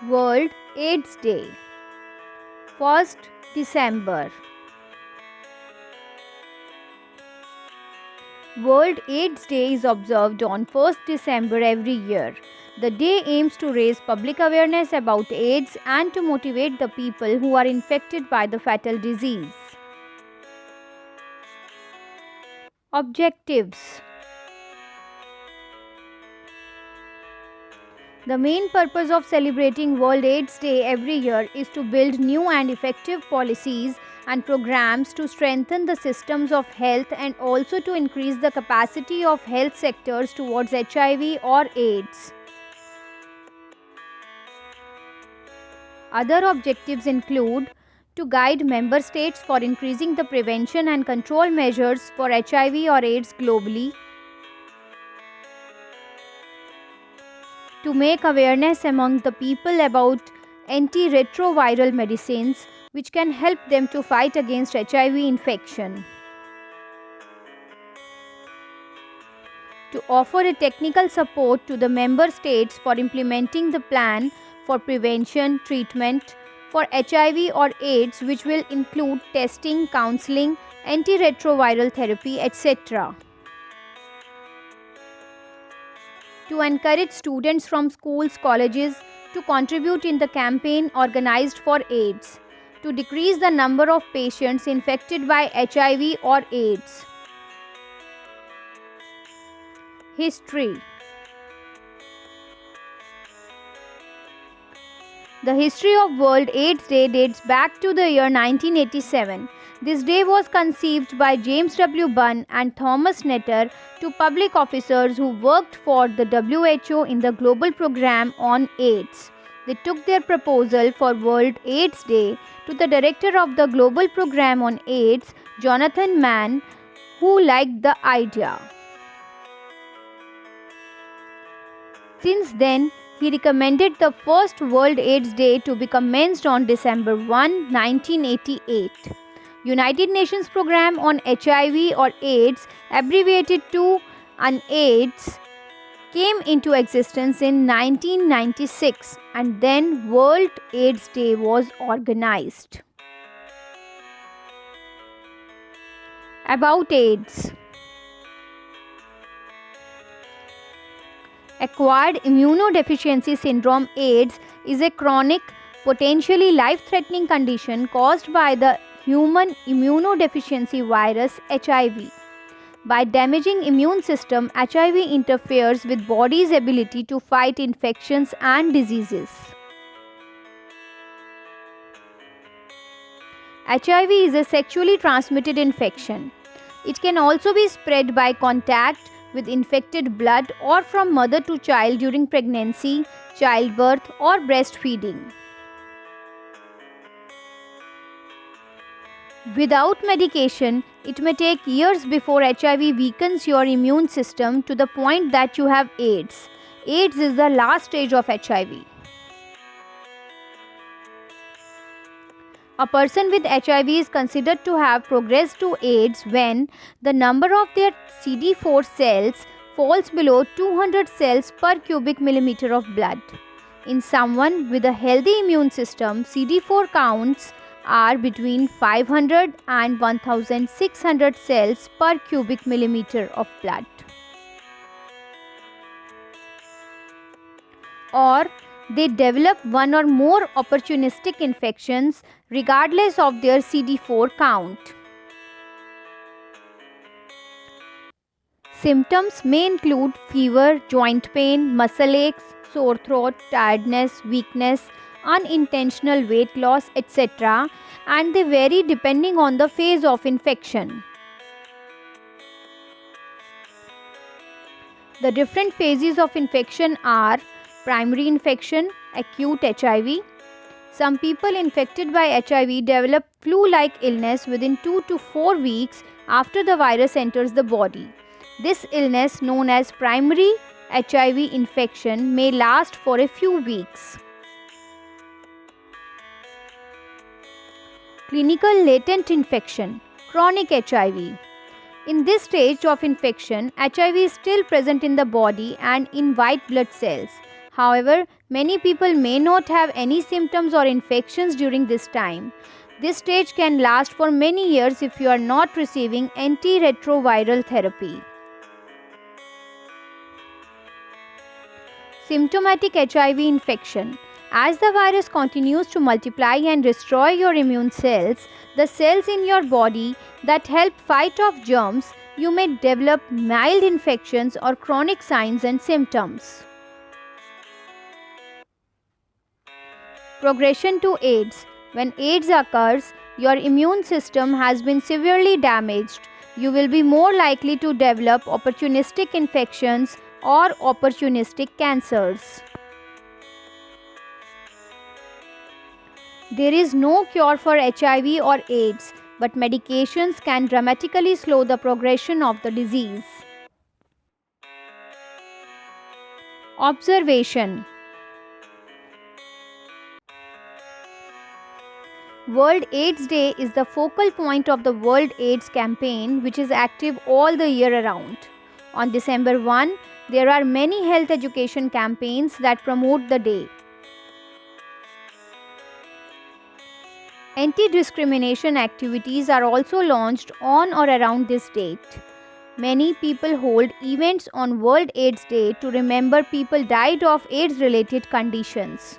World AIDS Day, 1st December. World AIDS Day is observed on 1st December every year. The day aims to raise public awareness about AIDS and to motivate the people who are infected by the fatal disease. Objectives. The main purpose of celebrating World AIDS Day every year is to build new and effective policies and programs to strengthen the systems of health and also to increase the capacity of health sectors towards HIV or AIDS. Other objectives include to guide member states for increasing the prevention and control measures for HIV or AIDS globally, to make awareness among the people about antiretroviral medicines which can help them to fight against HIV infection, to offer a technical support to the member states for implementing the plan for prevention, treatment for HIV or AIDS, which will include testing, counseling, antiretroviral therapy, etc. To encourage students from schools, colleges to contribute in the campaign organized for AIDS, to decrease the number of patients infected by HIV or AIDS. History. The history of World AIDS Day dates back to the year 1987. This day was conceived by James W. Bunn and Thomas Netter, two public officers who worked for the WHO in the Global Program on AIDS. They took their proposal for World AIDS Day to the director of the Global Program on AIDS, Jonathan Mann, who liked the idea. Since then, he recommended the first World AIDS Day to be commenced on December 1, 1988. United Nations Program on HIV or AIDS, abbreviated to UNAIDS, came into existence in 1996 and then World AIDS Day was organized. About AIDS. Acquired immunodeficiency syndrome AIDS is a chronic, potentially life-threatening condition caused by the human immunodeficiency virus HIV. By damaging immune system, HIV interferes with body's ability to fight infections and diseases. HIV is a sexually transmitted infection. It can also be spread by contact with infected blood or from mother to child during pregnancy, childbirth or breastfeeding. Without medication, it may take years before HIV weakens your immune system to the point that you have AIDS. AIDS is the last stage of HIV. A person with HIV is considered to have progressed to AIDS when the number of their CD4 cells falls below 200 cells per cubic millimeter of blood. In someone with a healthy immune system, CD4 counts are between 500 and 1600 cells per cubic millimeter of blood. Or they develop one or more opportunistic infections regardless of their CD4 count. Symptoms may include fever, joint pain, muscle aches, sore throat, tiredness, weakness, unintentional weight loss, etc., and they vary depending on the phase of infection. The different phases of infection are primary infection, acute HIV. Some people infected by HIV develop flu-like illness within 2 to 4 weeks after the virus enters the body. This illness, known as primary HIV infection, may last for a few weeks. Clinical latent infection, chronic HIV. In this stage of infection, HIV is still present in the body and in white blood cells. However, many people may not have any symptoms or infections during this time. This stage can last for many years if you are not receiving antiretroviral therapy. Symptomatic HIV infection. As the virus continues to multiply and destroy your immune cells, the cells in your body that help fight off germs, you may develop mild infections or chronic signs and symptoms. Progression to AIDS. When AIDS occurs, your immune system has been severely damaged. You will be more likely to develop opportunistic infections or opportunistic cancers. There is no cure for HIV or AIDS, but medications can dramatically slow the progression of the disease. Observation. World AIDS Day is the focal point of the World AIDS campaign, which is active all the year around. On December 1, there are many health education campaigns that promote the day. Anti-discrimination activities are also launched on or around this date. Many people hold events on World AIDS Day to remember people died of AIDS-related conditions.